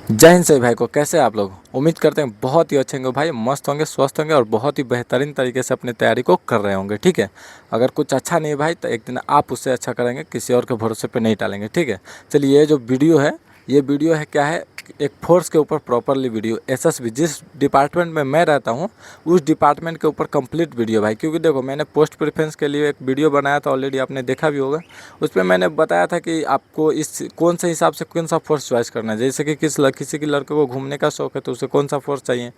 जय हिंद सभी भाई को। कैसे हैं आप लोग? उम्मीद करते हैं बहुत ही अच्छे होंगे भाई, मस्त होंगे, स्वस्थ होंगे और बहुत ही बेहतरीन तरीके से अपनी तैयारी को कर रहे होंगे। ठीक है, अगर कुछ अच्छा नहीं है भाई तो एक दिन आप उससे अच्छा करेंगे, किसी और के भरोसे पे नहीं टालेंगे। ठीक है, चलिए ये जो वीडियो है, ये वीडियो है क्या है, एक फोर्स के ऊपर प्रॉपरली वीडियो, एसएसबी जिस डिपार्टमेंट में मैं रहता हूँ उस डिपार्टमेंट के ऊपर कंप्लीट वीडियो भाई। क्योंकि देखो, मैंने पोस्ट प्रेफरेंस के लिए एक वीडियो बनाया था, ऑलरेडी आपने देखा भी होगा। उसमें मैंने बताया था कि आपको इस कौन से हिसाब से कौन सा फोर्स चॉइस करना है। जैसे कि किसी की लड़के को घूमने का शौक है तो उसे कौन सा फोर्स चाहिए।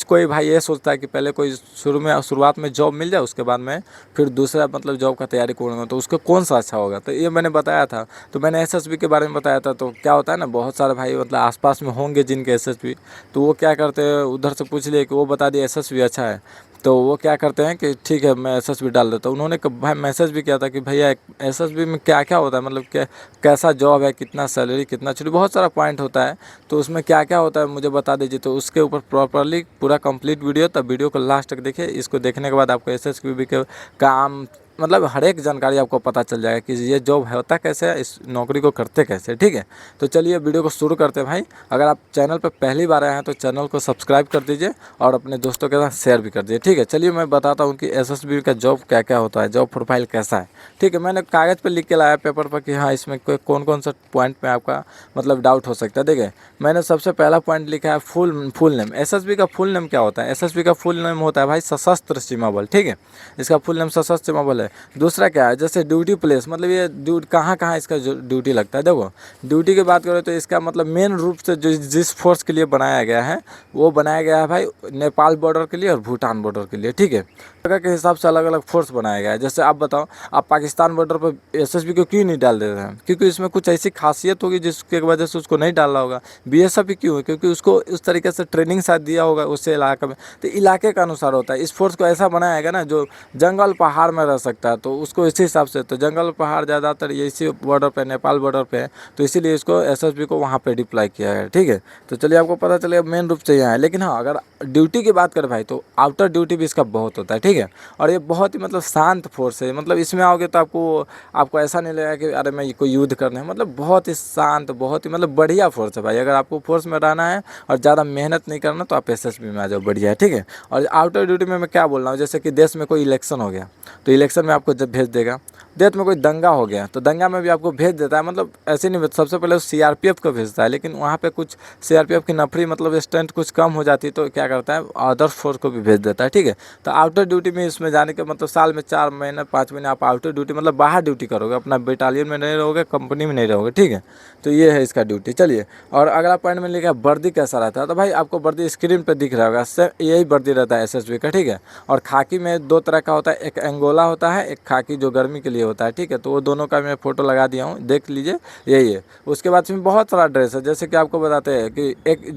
कोई भाई ये सोचता है कि पहले कोई शुरुआत में जॉब मिल जाए, उसके बाद में फिर दूसरा मतलब जॉब का तैयारी करूँगा, तो उसको कौन सा अच्छा होगा। तो ये मैंने बताया था। तो मैंने एसएसबी के बारे में बताया था। तो क्या होता है ना, बहुत सारे भाई मतलब आसपास में होंगे जिनके एसएसबी, तो वो क्या करते हैं, उधर से पूछ लिए कि वो बता दिए एसएसबी अच्छा है, तो वो क्या करते हैं कि ठीक है मैं एसएसबी डाल देता हूँ। उन्होंने भाई मैसेज भी किया था कि भैया एसएसबी में क्या क्या होता है, मतलब क्या कैसा जॉब है, कितना सैलरी, कितना छुट्टी, बहुत सारा पॉइंट होता है, तो उसमें क्या क्या होता है मुझे बता दीजिए। तो उसके ऊपर प्रॉपरली पूरा कंप्लीट वीडियो, तब वीडियो को लास्ट तक देखिए। इसको देखने के बाद आपको एसएसबी के काम मतलब हर एक जानकारी आपको पता चल जाएगा कि ये जॉब होता कैसे है, इस नौकरी को करते कैसे। ठीक है, तो चलिए वीडियो को शुरू करते हैं भाई। अगर आप चैनल पर पहली बार आए हैं तो चैनल को सब्सक्राइब कर दीजिए और अपने दोस्तों के साथ शेयर भी कर दीजिए। ठीक है, चलिए मैं बताता हूँ कि एसएसबी का जॉब क्या क्या होता है, जॉब प्रोफाइल कैसा है। ठीक है, मैंने कागज़ पर लिख के लाया पेपर पर कि हाँ इसमें कौन कौन सा पॉइंट में आपका मतलब डाउट हो सकता है। देखिए, मैंने सबसे पहला पॉइंट लिखा है फुल नेम। एसएसबी का फुल नेम क्या होता है? एसएसबी का फुल नेम होता है भाई सशस्त्र सीमा बल। ठीक है, इसका फुल नेम सशस्त्र सीमा बल है। दूसरा क्या है, जैसे ड्यूटी प्लेस, मतलब ये कहाँ कहाँ इसका ड्यूटी लगता है। देखो, ड्यूटी की बात करें तो इसका मतलब मेन रूप से जो जिस फोर्स के लिए बनाया गया है वो बनाया गया है भाई नेपाल बॉर्डर के लिए और भूटान बॉर्डर के लिए। ठीक है, जगह के हिसाब से अलग अलग फोर्स बनाया गया है। जैसे आप बताओ, आप पाकिस्तान बॉर्डर पर एसएसबी को क्यों नहीं डाल देते हैं? क्योंकि इसमें कुछ ऐसी खासियत होगी जिसकी वजह से उसको नहीं डालना होगा। बीएसएफ ही क्यों है? क्योंकि उसको उस तरीके से ट्रेनिंग शायद दिया होगा उससे इलाके में, तो इलाके के अनुसार होता है। इस फोर्स को ऐसा बनाया गया ना जो जंगल पहाड़ में रह सकता है, तो उसको इसी हिसाब से, तो जंगल पहाड़ ज़्यादातर ये इसी बॉर्डर पे, नेपाल बॉर्डर पे है, तो इसीलिए इसको एसएसबी को वहाँ पे डिप्लॉय किया है। ठीक है, तो चलिए आपको पता चलेगा मेन रूप से यहाँ है। लेकिन हाँ, अगर ड्यूटी की बात करें भाई तो आउटर ड्यूटी भी इसका बहुत होता है। ठीक है, और ये बहुत ही मतलब शांत फोर्स है। मतलब इसमें आओगे तो आपको आपको ऐसा नहीं लगेगा कि अरे मैं कोई युद्ध करना है। मतलब बहुत ही शांत, बहुत ही मतलब बढ़िया फोर्स है भाई। अगर आपको फोर्स में रहना है और ज़्यादा मेहनत नहीं करना तो आप एसएसबी में आ जाओ, बढ़िया है। ठीक है, और आउटर ड्यूटी में मैं क्या बोल रहा हूँ, जैसे कि देश में कोई इलेक्शन हो गया तो इलेक्शन में आपको जब भेज देगा। देश में कोई दंगा हो गया तो दंगा में भी आपको भेज देता है। मतलब ऐसे नहीं, सबसे पहले सीआरपीएफ को भेजता है, लेकिन वहाँ पे कुछ सीआरपीएफ की नफरी मतलब स्ट्रेंथ कुछ कम हो जाती है तो क्या करता है, अदर फोर्स को भी भेज देता है। ठीक है, तो आउटर ड्यूटी में इसमें जाने के मतलब साल में 4 महीने 5 महीने आप आउटर ड्यूटी मतलब बाहर ड्यूटी करोगे, अपना बटालियन में नहीं रहोगे, कंपनी में नहीं रहोगे। ठीक है, तो ये है इसका ड्यूटी। चलिए, और अगला पॉइंट में लिखा है वर्दी कैसा रहता है, तो भाई आपको वर्दी स्क्रीन पर दिख रहा होगा, यही वर्दी रहता है एसएसबी का। ठीक है, और खाकी में दो तरह का होता है, एक एंगोला होता है, एक खाकी जो गर्मी के लिए होता है। ठीक है, तो वो दोनों का मैं फोटो लगा दिया हूँ, देख लीजिए, यही है। उसके बाद इसमें बहुत सारा ड्रेस है, जैसे कि आपको बताते हैं कि एक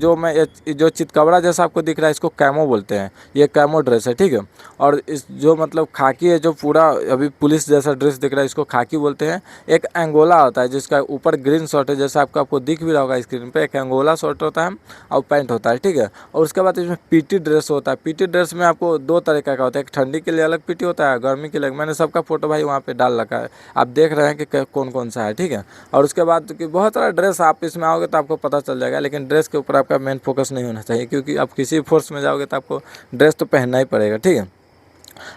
जो चितकबरा जैसा आपको दिख रहा है इसको कैमो बोलते हैं, ये कैमो ड्रेस है। ठीक है, और इस जो मतलब खाकी है, जो पूरा अभी पुलिस जैसा ड्रेस दिख रहा है इसको खाकी बोलते हैं। एक एंगोला होता है जिसका ऊपर ग्रीन शर्ट है, जैसा आपको दिख भी रहा होगा स्क्रीन पे, एक एंगोला शर्ट होता है और पैंट होता है। ठीक है, और उसके बाद इसमें पीटी ड्रेस होता है। पीटी ड्रेस में आपको दो तरीका का होता है, एक ठंडी के लिए अलग पीटी होता है, गर्मी के लिए। मैंने सबका फोटो भाई वहाँ पे डाल रखा है, आप देख रहे हैं कि कौन कौन सा है। ठीक है, और उसके बाद कि बहुत सारा ड्रेस, आप इसमें आओगे तो आपको पता चल जाएगा, लेकिन ड्रेस के ऊपर आपका मेन फोकस नहीं होना चाहिए, क्योंकि आप किसी फोर्स में जाओगे तो आपको ड्रेस तो पहनना ही पड़ेगा। ठीक है,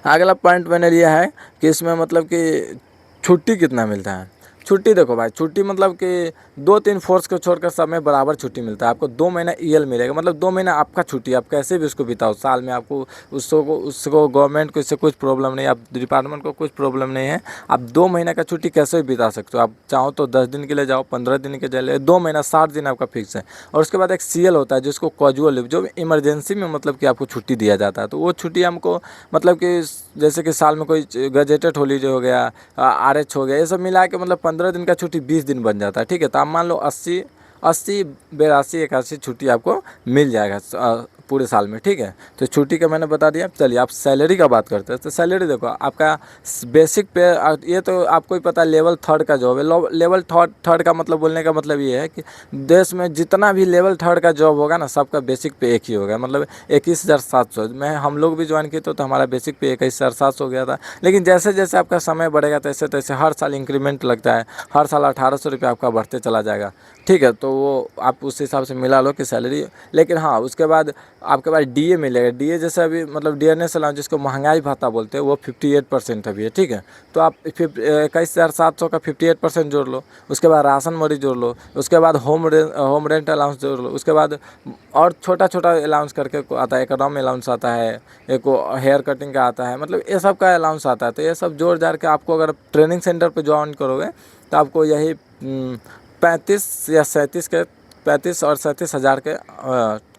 अगला पॉइंट मैंने लिया है कि इसमें मतलब कि छुट्टी कितना मिलता है। छुट्टी देखो भाई, छुट्टी मतलब कि 2-3 फोर्स को छोड़कर सब में बराबर छुट्टी मिलता है। आपको 2 महीना ईएल मिलेगा, मतलब 2 महीना आपका छुट्टी, आप कैसे भी उसको बिताओ साल में। आपको उसको गवर्नमेंट को इससे कुछ प्रॉब्लम नहीं, आप डिपार्टमेंट को कुछ प्रॉब्लम नहीं है। आप 2 महीने का छुट्टी कैसे भी बिता सकते हो। आप चाहो तो 10 दिन के लिए जाओ, 15 दिन के लिए, 2 महीना 60 दिन आपका फिक्स है। और उसके बाद एक सीएल होता है जिसको कैजुअल लीव, जो इमरजेंसी में मतलब कि आपको छुट्टी दिया जाता है, तो वो छुट्टी हमको मतलब कि जैसे कि साल में कोई गजेटेड हॉलीडे हो गया, आरएच हो गया, ये सब मिला के मतलब 15 दिन का छुट्टी 20 दिन बन जाता है। ठीक है, तो आप मान लो 80 82 81 छुट्टी आपको मिल जाएगा पूरे साल में, ठीक है। तो छुट्टी का मैंने बता दिया। चलिए आप सैलरी का बात करते हैं। तो सैलरी देखो आपका बेसिक पे, ये तो आपको ही पता है लेवल 3 का जॉब है। लेवल थर्ड का मतलब बोलने का मतलब ये है कि देश में जितना भी लेवल 3 का जॉब होगा ना, सबका बेसिक पे एक ही होगा, मतलब 21,700। मैं हम लोग भी ज्वाइन किए तो हमारा बेसिक पे 21,700 हो गया था। लेकिन जैसे जैसे आपका समय बढ़ेगा तैसे तैसे हर साल इंक्रीमेंट लगता है, हर साल 1800 रुपये आपका बढ़ते चला जाएगा, ठीक है। तो वो आप उस हिसाब से मिला लो कि सैलरी। लेकिन हाँ, उसके बाद आपके पास डीए मिलेगा। डीए जैसे अभी मतलब डियरनेस अलाउंस जिसको महंगाई भत्ता बोलते हैं, वो 58% अभी है, ठीक है। तो आप 21,700 का 58% जोड़ लो। उसके बाद राशन मरी जोड़ लो। उसके बाद होम रेंट अलाउंस जोड़ लो। उसके बाद और छोटा छोटा अलाउंस करके आता है, इकोनॉमी अलाउंस आता है, एक हेयर कटिंग का आता है, मतलब ये सब का अलाउंस आता है। तो ये सब जोड़ जाड़ के आपको अगर ट्रेनिंग सेंटर पे ज्वाइन करोगे तो आपको यही 35 या 37 के 35 और 37 हज़ार के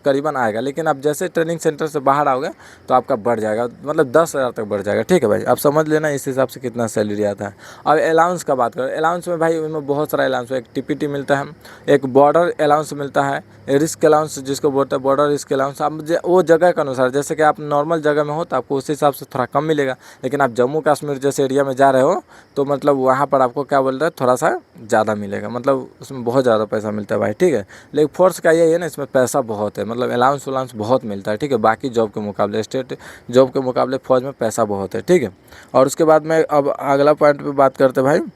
करीबन आएगा। लेकिन आप जैसे ट्रेनिंग सेंटर से बाहर आओगे तो आपका बढ़ जाएगा, मतलब 10,000 तक बढ़ जाएगा, ठीक है भाई। आप समझ लेना इस हिसाब से कितना सैलरी आता है। अब अलाउंस का बात करें, अलाउंस में भाई उनमें बहुत सारा अलाउंस है। एक टीपीटी मिलता है, एक बॉर्डर अलाउंस मिलता है, रिस्क अलाउंस जिसको बोलते हैं बॉर्डर रिस्क अलाउंस। आप वो जगह के अनुसार, जैसे कि आप नॉर्मल जगह में हो तो आपको उस हिसाब से थोड़ा कम मिलेगा। लेकिन आप जम्मू कश्मीर जैसे एरिया में जा रहे हो तो मतलब वहाँ पर आपको क्या बोल रहे हैं, थोड़ा सा ज़्यादा मिलेगा, मतलब उसमें बहुत ज़्यादा पैसा मिलता है भाई, ठीक है। लेकिन फोर्स का यही है ना, इसमें पैसा बहुत है, मतलब अलाउंस वलाउंस बहुत मिलता है, ठीक है। बाकी जॉब के मुकाबले, स्टेट जॉब के मुकाबले फौज में पैसा बहुत है, ठीक है। और उसके बाद में अब अगला पॉइंट पे बात करते हैं भाई।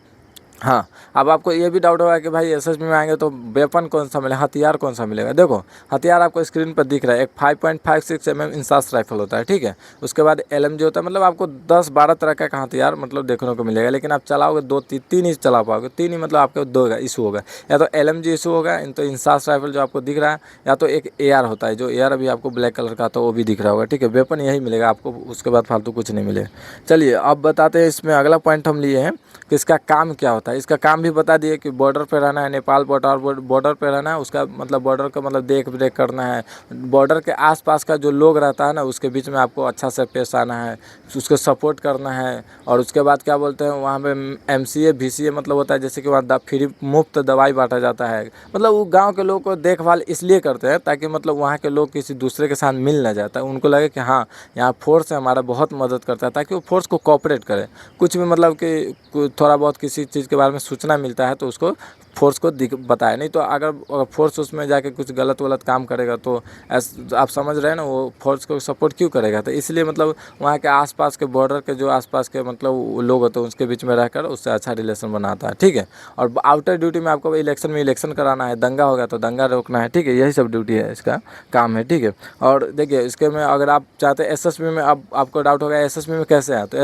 हाँ, अब आपको ये भी डाउट होगा कि भाई एसएसबी में आएंगे तो वेपन कौन सा मिलेगा, हथियार कौन सा मिलेगा। देखो हथियार आपको स्क्रीन पर दिख रहा है, एक 5.56 mm इंसास राइफल होता है, ठीक है। उसके बाद एलएमजी होता है, मतलब आपको 10-12 तरह का हथियार मतलब देखने को मिलेगा। लेकिन आप चलाओगे 2-3 ही चला पाओगे, 3 ही मतलब आपको 2 इशू होगा, या तो एलएमजी इशू होगा, तो इंसास राइफल जो आपको दिख रहा है, या तो एक एआर होता है, जो एआर अभी आपको ब्लैक कलर का तो वो भी दिख रहा होगा, ठीक है। वेपन यही मिलेगा आपको, उसके बाद फालतू कुछ नहीं मिलेगा। चलिए अब बताते हैं, इसमें अगला पॉइंट हम लिए हैं कि इसका काम क्या होता है। इसका काम भी बता दिए कि बॉर्डर पे रहना है, नेपाल बॉर्डर पे रहना है, उसका मतलब बॉर्डर का मतलब देख रेख करना है। बॉर्डर के आसपास का जो लोग रहता है ना, उसके बीच में आपको अच्छा से पेश आना है, उसको सपोर्ट करना है। और उसके बाद क्या बोलते हैं वहाँ पे एमसीए VCA मतलब होता है, जैसे कि वहाँ फ्री मुफ्त दवाई बांटा जाता है। मतलब वो गाँव के लोगों को देखभाल इसलिए करते हैं ताकि मतलब वहाँ के लोग किसी दूसरे के साथ मिल ना जाता है, उनको लगे कि हाँ यहाँ फोर्स है हमारा बहुत मदद करता है, ताकि वो फोर्स को कोऑपरेट करे। कुछ भी मतलब कि थोड़ा बहुत किसी चीज़ के बारे में सूचना मिलता है तो उसको फोर्स को बताए। नहीं तो अगर फोर्स उसमें जाके कुछ गलत काम करेगा तो आप समझ रहे हैं ना, वो फोर्स को सपोर्ट क्यों करेगा। तो इसलिए मतलब वहाँ के आसपास के बॉर्डर के जो आसपास के मतलब लोग होते हैं उसके बीच में रहकर उससे अच्छा रिलेशन बनाता है, ठीक है। और आउटर ड्यूटी में आपको इलेक्शन कराना है, दंगा होगा तो दंगा रोकना है, ठीक है। यही सब ड्यूटी है, इसका काम है, ठीक है। और देखिए इसके में अगर आप चाहते हैं एसएसबी में, अब आपको डाउट होगा एसएसबी में कैसे है, तो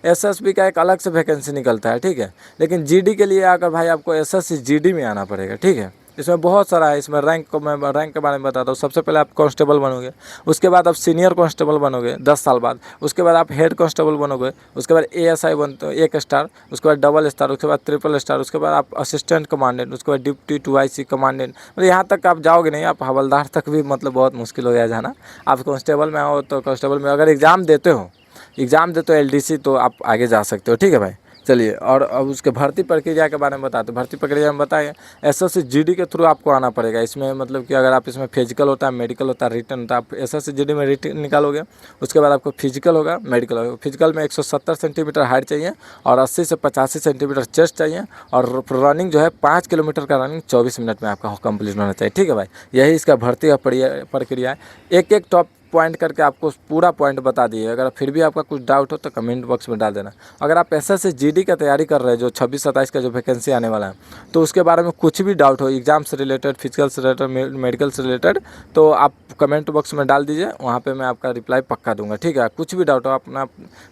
एसएसबी का एक अलग से वैकेंसी निकलता है, ठीक है। लेकिन जीडी के लिए आकर भाई आपको एसएससी जीडी में आना पड़ेगा, ठीक है। इसमें बहुत सारा है, इसमें रैंक को मैं रैंक के बारे में बताता हूँ। सबसे पहले आप कांस्टेबल बनोगे, उसके बाद आप सीनियर कांस्टेबल बनोगे 10 साल बाद, उसके बाद आप हेड कांस्टेबल बनोगे, उसके बाद एएसआई बनते हो 1 स्टार, उसके बाद डबल स्टार, उसके बाद ट्रिपल स्टार, उसके बाद आप असिस्टेंट कमांडेंट, उसके बाद डिप्टी 2IC कमांडेंट, मतलब यहाँ तक आप जाओगे नहीं, आप हवलदार तक भी मतलब बहुत मुश्किल हो गया जाना। आप कांस्टेबल में आओ तो कांस्टेबल में अगर एग्ज़ाम देते हो LDC तो आप आगे जा सकते हो, ठीक है भाई। चलिए और अब उसके भर्ती प्रक्रिया के बारे में बताते हैं। भर्ती प्रक्रिया में बताएं, एसएससी जीडी के थ्रू आपको आना पड़ेगा। इसमें मतलब कि अगर आप इसमें फिजिकल होता है, मेडिकल होता है, रिटन होता है, आप एसएससी जीडी में रिटन निकालोगे, उसके बाद आपको फिजिकल होगा, मेडिकल होगा। फिजिकल में 170 सेंटीमीटर हाइट चाहिए और 80 से 85 सेंटीमीटर चेस्ट चाहिए, और रनिंग जो है 5 किलोमीटर का रनिंग 24 मिनट में आपका कंप्लीट होना चाहिए, ठीक है भाई। यही इसका भर्ती का प्रक्रिया है। एक टॉप पॉइंट करके आपको पूरा पॉइंट बता दिए। अगर फिर भी आपका कुछ डाउट हो तो कमेंट बॉक्स में डाल देना। अगर आप एसएससी जीडी का तैयारी कर रहे हैं, जो 26-27 का जो वैकेंसी आने वाला है, तो उसके बारे में कुछ भी डाउट हो, एग्जाम से रिलेटेड, फिजिकल से रिलेटेड, मेडिकल से रिलेटेड, तो आप कमेंट बॉक्स में डाल दीजिए, वहाँ पे मैं आपका रिप्लाई पक्का दूंगा, ठीक है। कुछ भी डाउट हो अपना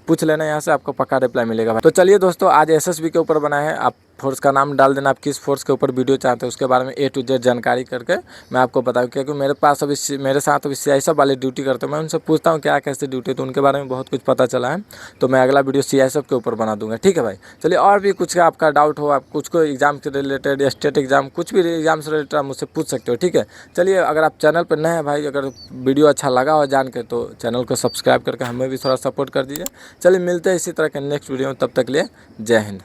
पूछ लेना, यहाँ से आपको पक्का रिप्लाई मिलेगा। तो चलिए दोस्तों, आज एसएसबी के ऊपर बना है, आप फोर्स का नाम डाल देना, आप किस फोर्स के ऊपर वीडियो चाहते हैं उसके बारे में A to Z जानकारी करके मैं आपको बताऊँ। क्योंकि मेरे साथ अभी CISF वाले ड्यूटी करते हैं, मैं उनसे पूछता हूँ क्या कैसे ड्यूटी, तो उनके बारे में बहुत कुछ पता चला है। तो मैं अगला वीडियो CISF के ऊपर बना दूंगा, ठीक है भाई। चलिए और भी कुछ आपका डाउट हो, आप कुछ को एग्जाम से रिलेटेड या स्टेट एग्जाम, कुछ भी एग्जाम से रिलेटेड आप मुझसे पूछ सकते हो, ठीक है। चलिए अगर आप चैनल पर नए हैं भाई, अगर वीडियो अच्छा लगा हो जान के, तो चैनल को सब्सक्राइब करके हमें भी थोड़ा सपोर्ट कर दीजिए। चलिए मिलते हैं इसी तरह के नेक्स्ट वीडियो में, तब तक लिए जय हिंद।